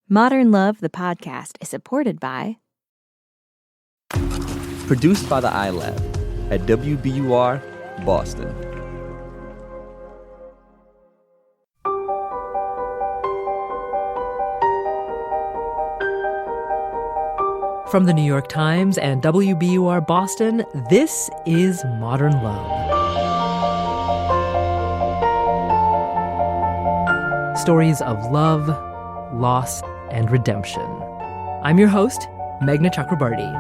Modern Love, the podcast, is supported by... Produced by the iLab at WBUR, Boston. From the New York Times and WBUR Boston, this is Modern Love. Stories of love, loss, and redemption. I'm your host, Meghna Chakrabarty.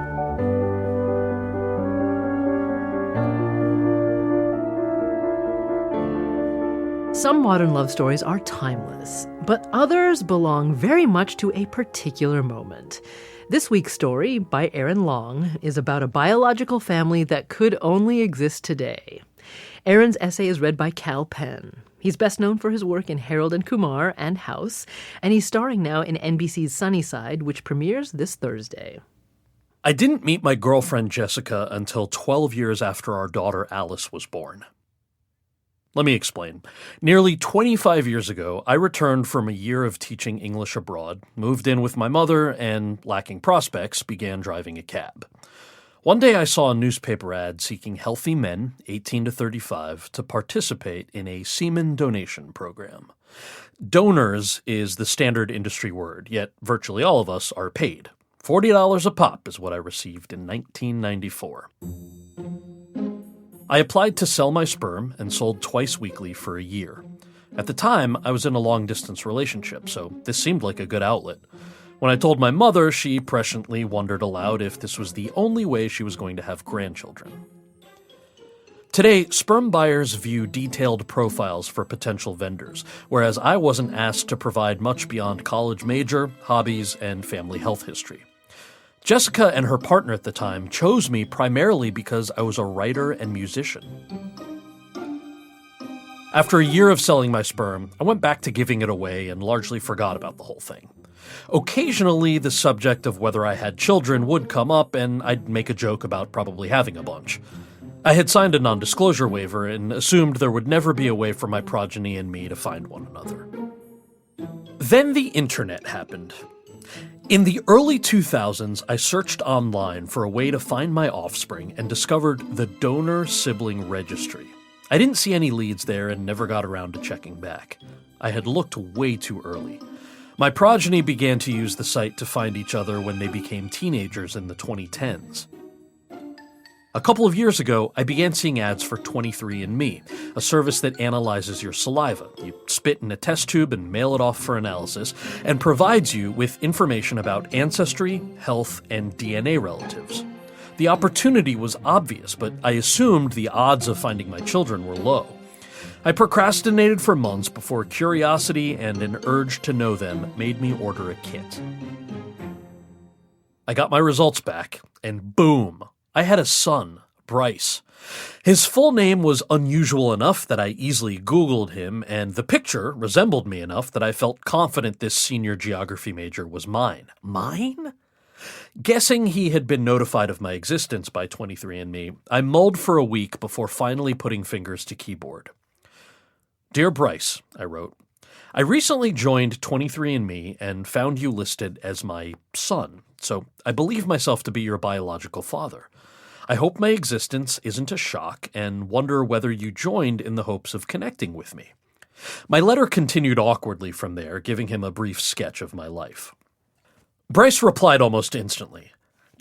Some modern love stories are timeless, but others belong very much to a particular moment. This week's story, by Aaron Long, is about a biological family that could only exist today. Aaron's essay is read by Kal Penn. He's best known for his work in Harold and Kumar and House, and he's starring now in NBC's Sunnyside, which premieres this Thursday. I didn't meet my girlfriend Jessica until 12 years after our daughter Alice was born. Let me explain. Nearly 25 years ago, I returned from a year of teaching English abroad, moved in with my mother, and, lacking prospects, began driving a cab. One day I saw a newspaper ad seeking healthy men, 18 to 35, to participate in a semen donation program. Donors is the standard industry word, yet virtually all of us are paid. $40 a pop is what I received in 1994. I applied to sell my sperm and sold twice weekly for a year. At the time, I was in a long-distance relationship, so this seemed like a good outlet. When I told my mother, she presciently wondered aloud if this was the only way she was going to have grandchildren. Today, sperm buyers view detailed profiles for potential vendors, whereas I wasn't asked to provide much beyond college major, hobbies, and family health history. Jessica and her partner at the time chose me primarily because I was a writer and musician. After a year of selling my sperm, I went back to giving it away and largely forgot about the whole thing. Occasionally, the subject of whether I had children would come up, and I'd make a joke about probably having a bunch. I had signed a non-disclosure waiver and assumed there would never be a way for my progeny and me to find one another. Then the internet happened. In the early 2000s, I searched online for a way to find my offspring and discovered the Donor Sibling Registry. I didn't see any leads there and never got around to checking back. I had looked way too early. My progeny began to use the site to find each other when they became teenagers in the 2010s. A couple of years ago, I began seeing ads for 23andMe, a service that analyzes your saliva. You spit in a test tube and mail it off for analysis, and provides you with information about ancestry, health, and DNA relatives. The opportunity was obvious, but I assumed the odds of finding my children were low. I procrastinated for months before curiosity and an urge to know them made me order a kit. I got my results back, and boom, I had a son, Bryce. His full name was unusual enough that I easily Googled him, and the picture resembled me enough that I felt confident this senior geography major was mine. Mine? Guessing he had been notified of my existence by 23andMe, I mulled for a week before finally putting fingers to keyboard. Dear Bryce, I wrote, I recently joined 23andMe and found you listed as my son, so I believe myself to be your biological father. I hope my existence isn't a shock and wonder whether you joined in the hopes of connecting with me. My letter continued awkwardly from there, giving him a brief sketch of my life. Bryce replied almost instantly.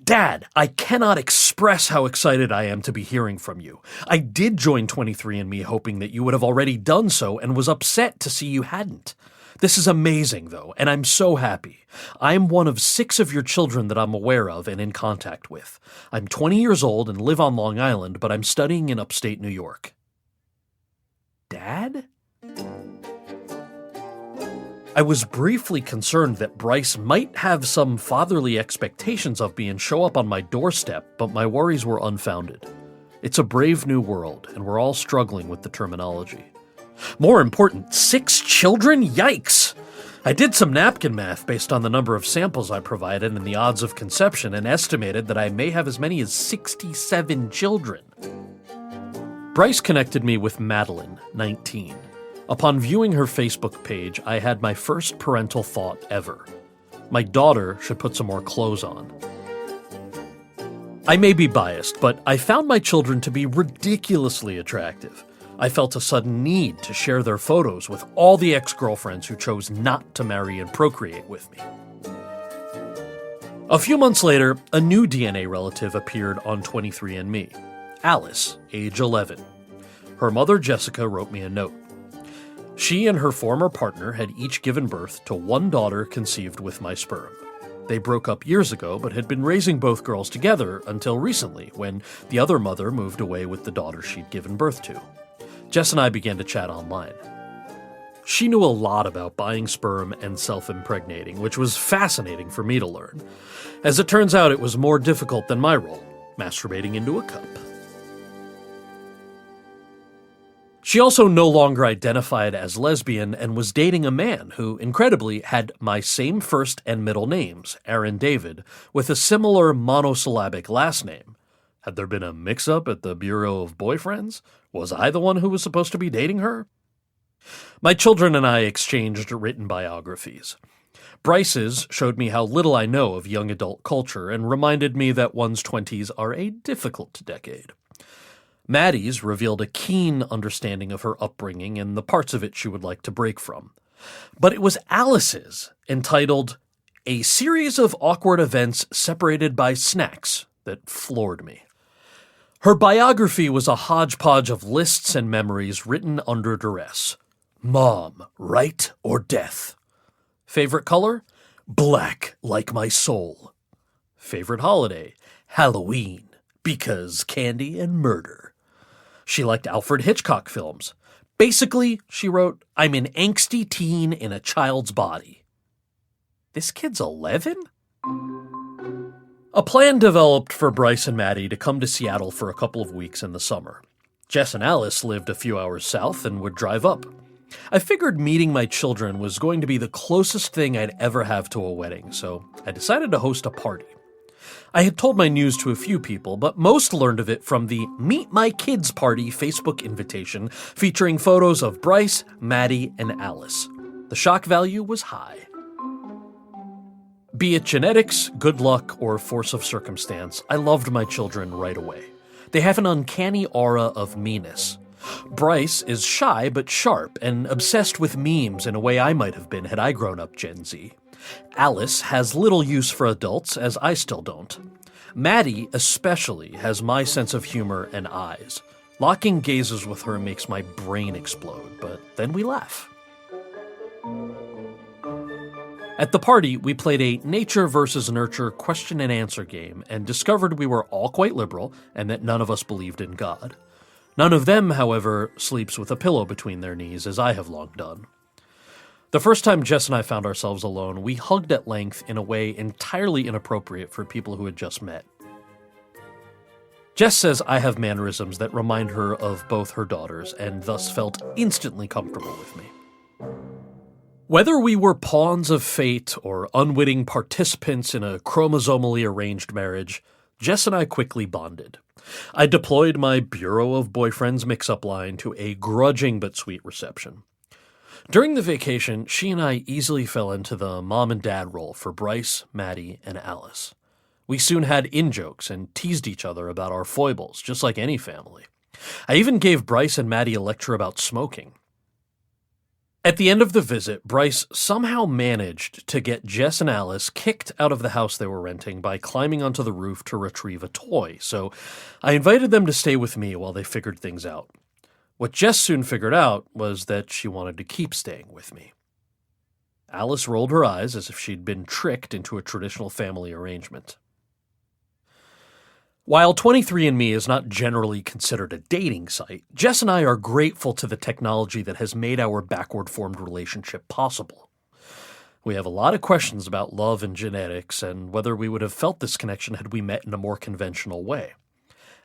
Dad, I cannot express how excited I am to be hearing from you. I did join 23andMe hoping that you would have already done so and was upset to see you hadn't. This is amazing, though, and I'm so happy. I'm one of 6 of your children that I'm aware of and in contact with. I'm 20 years old and live on Long Island, but I'm studying in upstate New York. Dad? I was briefly concerned that Bryce might have some fatherly expectations of me and show up on my doorstep, but my worries were unfounded. It's a brave new world, and we're all struggling with the terminology. More important, 6 children? Yikes! I did some napkin math based on the number of samples I provided and the odds of conception and estimated that I may have as many as 67 children. Bryce connected me with Madeline, 19. Upon viewing her Facebook page, I had my first parental thought ever. My daughter should put some more clothes on. I may be biased, but I found my children to be ridiculously attractive. I felt a sudden need to share their photos with all the ex-girlfriends who chose not to marry and procreate with me. A few months later, a new DNA relative appeared on 23andMe. Alice, age 11. Her mother, Jessica, wrote me a note. She and her former partner had each given birth to one daughter conceived with my sperm. They broke up years ago, but had been raising both girls together until recently, when the other mother moved away with the daughter she'd given birth to. Jess and I began to chat online. She knew a lot about buying sperm and self-impregnating, which was fascinating for me to learn. As it turns out, it was more difficult than my role, masturbating into a cup. She also no longer identified as lesbian and was dating a man who, incredibly, had my same first and middle names, Aaron David, with a similar monosyllabic last name. Had there been a mix-up at the Bureau of Boyfriends? Was I the one who was supposed to be dating her? My children and I exchanged written biographies. Bryce's showed me how little I know of young adult culture and reminded me that one's 20s are a difficult decade. Maddie's revealed a keen understanding of her upbringing and the parts of it she would like to break from. But it was Alice's, entitled A Series of Awkward Events Separated by Snacks, that floored me. Her biography was a hodgepodge of lists and memories written under duress. Mom, right or death? Favorite color? Black, like my soul. Favorite holiday? Halloween, because candy and murder. She liked Alfred Hitchcock films. Basically, she wrote, I'm an angsty teen in a child's body. This kid's 11? A plan developed for Bryce and Maddie to come to Seattle for a couple of weeks in the summer. Jess and Alice lived a few hours south and would drive up. I figured meeting my children was going to be the closest thing I'd ever have to a wedding, so I decided to host a party. I had told my news to a few people, but most learned of it from the Meet My Kids Party Facebook invitation featuring photos of Bryce, Maddie, and Alice. The shock value was high. Be it genetics, good luck, or force of circumstance, I loved my children right away. They have an uncanny aura of meanness. Bryce is shy but sharp and obsessed with memes in a way I might have been had I grown up Gen Z. Alice has little use for adults, as I still don't. Maddie especially has my sense of humor and eyes. Locking gazes with her makes my brain explode, but then we laugh. At the party, we played a nature versus nurture question and answer game and discovered we were all quite liberal and that none of us believed in God. None of them, however, sleeps with a pillow between their knees, as I have long done. The first time Jess and I found ourselves alone, we hugged at length in a way entirely inappropriate for people who had just met. Jess says I have mannerisms that remind her of both her daughters, and thus felt instantly comfortable with me. Whether we were pawns of fate or unwitting participants in a chromosomally arranged marriage, Jess and I quickly bonded. I deployed my Bureau of Boyfriends mix-up line to a grudging but sweet reception. During the vacation, she and I easily fell into the mom and dad role for Bryce, Maddie, and Alice. We soon had in-jokes and teased each other about our foibles, just like any family. I even gave Bryce and Maddie a lecture about smoking. At the end of the visit, Bryce somehow managed to get Jess and Alice kicked out of the house they were renting by climbing onto the roof to retrieve a toy, so I invited them to stay with me while they figured things out. What Jess soon figured out was that she wanted to keep staying with me. Alice rolled her eyes as if she'd been tricked into a traditional family arrangement. While 23andMe is not generally considered a dating site, Jess and I are grateful to the technology that has made our backward-formed relationship possible. We have a lot of questions about love and genetics and whether we would have felt this connection had we met in a more conventional way.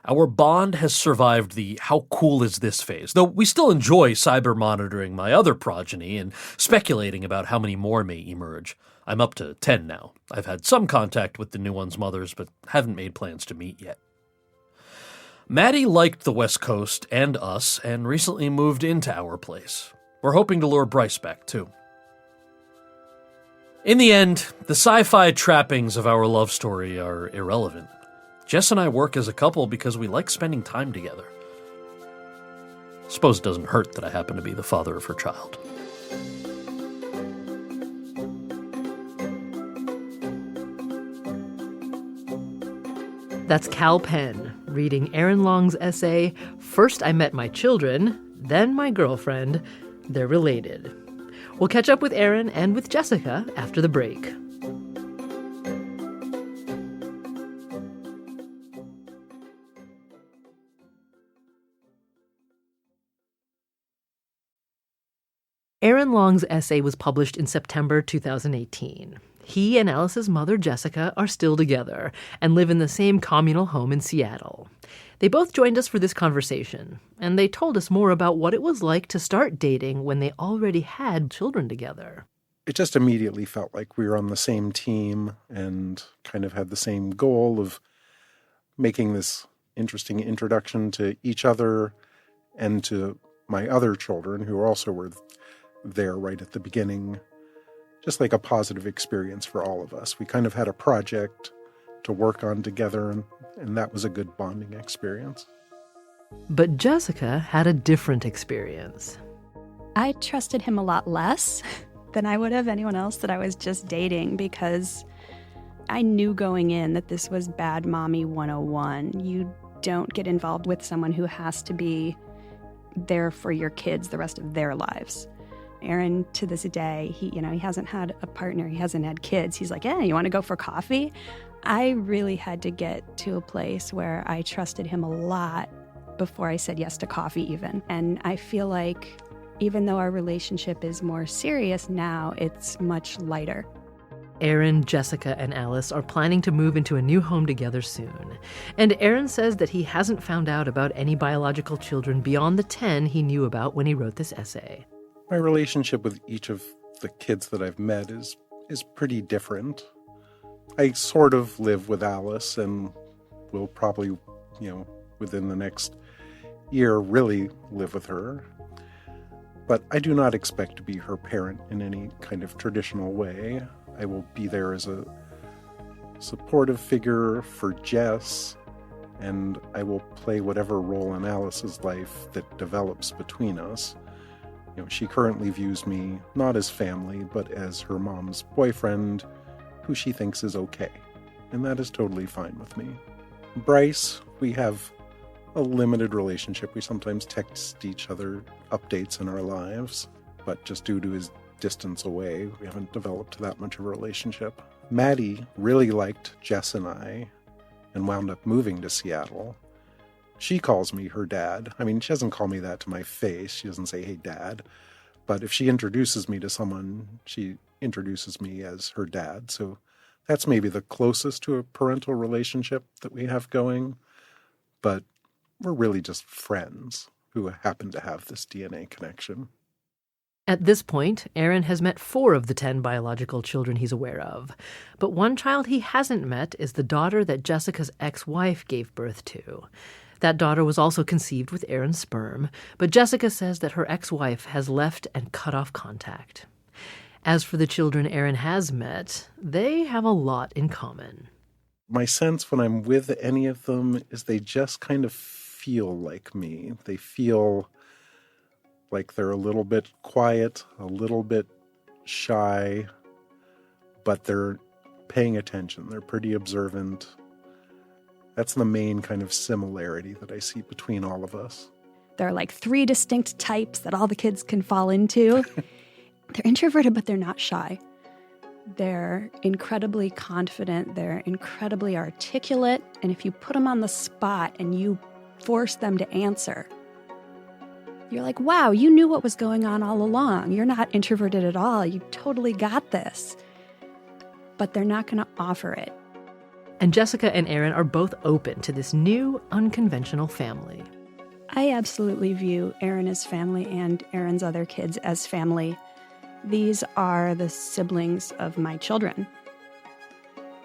Our bond has survived the how cool is this phase, though we still enjoy cyber monitoring my other progeny and speculating about how many more may emerge. I'm up to 10 now. I've had some contact with the new one's mothers, but haven't made plans to meet yet. Maddie liked the West Coast and us and recently moved into our place. We're hoping to lure Bryce back, too. In the end, the sci-fi trappings of our love story are irrelevant. Jess and I work as a couple because we like spending time together. Suppose it doesn't hurt that I happen to be the father of her child. That's Kal Penn reading Aaron Long's essay, First I Met My Children, Then My Girlfriend, They're Related. We'll catch up with Aaron and with Jessica after the break. Aaron Long's essay was published in September 2018. He and Alice's mother, Jessica, are still together and live in the same communal home in Seattle. They both joined us for this conversation, and they told us more about what it was like to start dating when they already had children together. It just immediately felt like we were on the same team and kind of had the same goal of making this interesting introduction to each other and to my other children, who also were there right at the beginning. Just like a positive experience for all of us. We kind of had a project to work on together, and that was a good bonding experience. But Jessica had a different experience. I trusted him a lot less than I would have anyone else that I was just dating, because I knew going in that this was bad mommy 101. You don't get involved with someone who has to be there for your kids the rest of their lives. Aaron, to this day, he hasn't had a partner, he hasn't had kids. He's like, yeah, you want to go for coffee? I really had to get to a place where I trusted him a lot before I said yes to coffee even. And I feel like even though our relationship is more serious now, it's much lighter. Aaron, Jessica, and Alice are planning to move into a new home together soon. And Aaron says that he hasn't found out about any biological children beyond the 10 he knew about when he wrote this essay. My relationship with each of the kids that I've met is pretty different. I sort of live with Alice and will probably, within the next year, really live with her. But I do not expect to be her parent in any kind of traditional way. I will be there as a supportive figure for Jess, and I will play whatever role in Alice's life that develops between us. She currently views me not as family, but as her mom's boyfriend, who she thinks is okay. And that is totally fine with me. Bryce, we have a limited relationship. We sometimes text each other updates in our lives, but just due to his distance away, we haven't developed that much of a relationship. Maddie really liked Jess and I and wound up moving to Seattle. She calls me her dad. I mean, she doesn't call me that to my face. She doesn't say, hey, dad. But if she introduces me to someone, she introduces me as her dad. So that's maybe the closest to a parental relationship that we have going. But we're really just friends who happen to have this DNA connection. At this point, Aaron has met 4 of the 10 biological children he's aware of. But one child he hasn't met is the daughter that Jessica's ex-wife gave birth to. That daughter was also conceived with Aaron's sperm, but Jessica says that her ex-wife has left and cut off contact. As for the children Aaron has met, they have a lot in common. My sense when I'm with any of them is they just kind of feel like me. They feel like they're a little bit quiet, a little bit shy, but they're paying attention. They're pretty observant. That's the main kind of similarity that I see between all of us. There are like 3 distinct types that all the kids can fall into. They're introverted, but they're not shy. They're incredibly confident. They're incredibly articulate. And if you put them on the spot and you force them to answer, you're like, wow, you knew what was going on all along. You're not introverted at all. You totally got this. But they're not going to offer it. And Jessica and Aaron are both open to this new, unconventional family. I absolutely view Aaron as family and Aaron's other kids as family. These are the siblings of my children.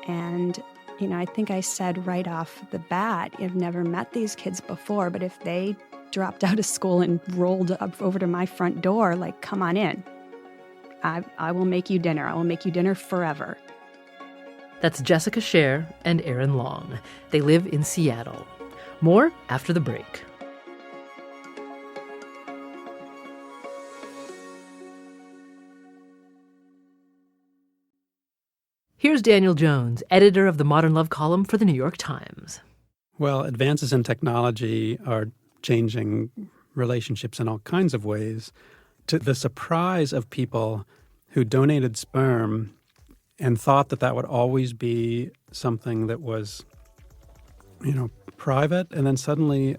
And, I think I said right off the bat, I've never met these kids before, but if they dropped out of school and rolled up over to my front door, like, come on in, I will make you dinner. I will make you dinner forever. That's Jessica Scher and Aaron Long. They live in Seattle. More after the break. Here's Daniel Jones, editor of the Modern Love column for the New York Times. Well, advances in technology are changing relationships in all kinds of ways. To the surprise of people who donated sperm and thought that that would always be something that was, private, and then suddenly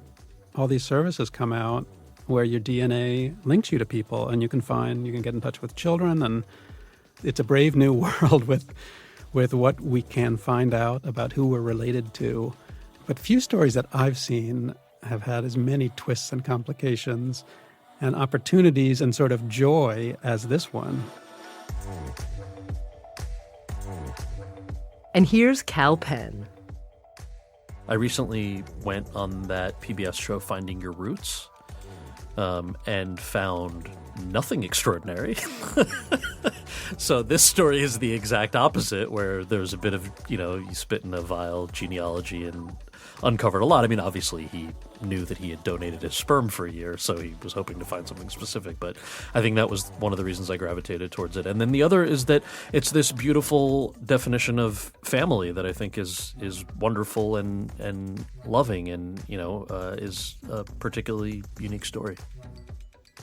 all these services come out where your DNA links you to people, and you can get in touch with children, and it's a brave new world with what we can find out about who we're related to. But few stories that I've seen have had as many twists and complications and opportunities and sort of joy as this one. And here's Kal Penn. I recently went on that PBS show Finding Your Roots and found nothing extraordinary. So this story is the exact opposite, where there's a bit of, you spit in a vial genealogy and uncovered a lot. I mean, obviously he knew that he had donated his sperm for a year, so he was hoping to find something specific. But I think that was one of the reasons I gravitated towards it. And then the other is that it's this beautiful definition of family that I think is wonderful and loving, and is a particularly unique story.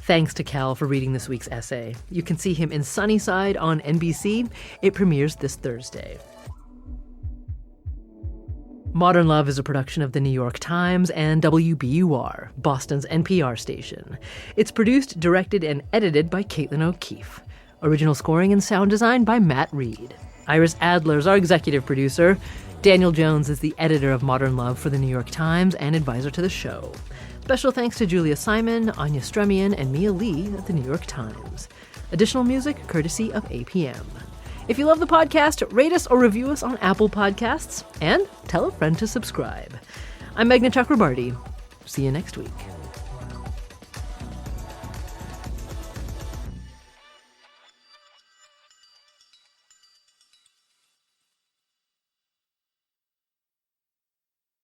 Thanks to Kal for reading this week's essay. You can see him in Sunnyside on NBC. It premieres this Thursday. Modern Love is a production of the New York Times and WBUR, Boston's NPR station. It's produced, directed, and edited by Caitlin O'Keefe. Original scoring and sound design by Matt Reed. Iris Adler is our executive producer. Daniel Jones is the editor of Modern Love for the New York Times and advisor to the show. Special thanks to Julia Simon, Anya Stremian, and Mia Lee at the New York Times. Additional music courtesy of APM. If you love the podcast, rate us or review us on Apple Podcasts, and tell a friend to subscribe. I'm Meghna Chakrabarti. See you next week.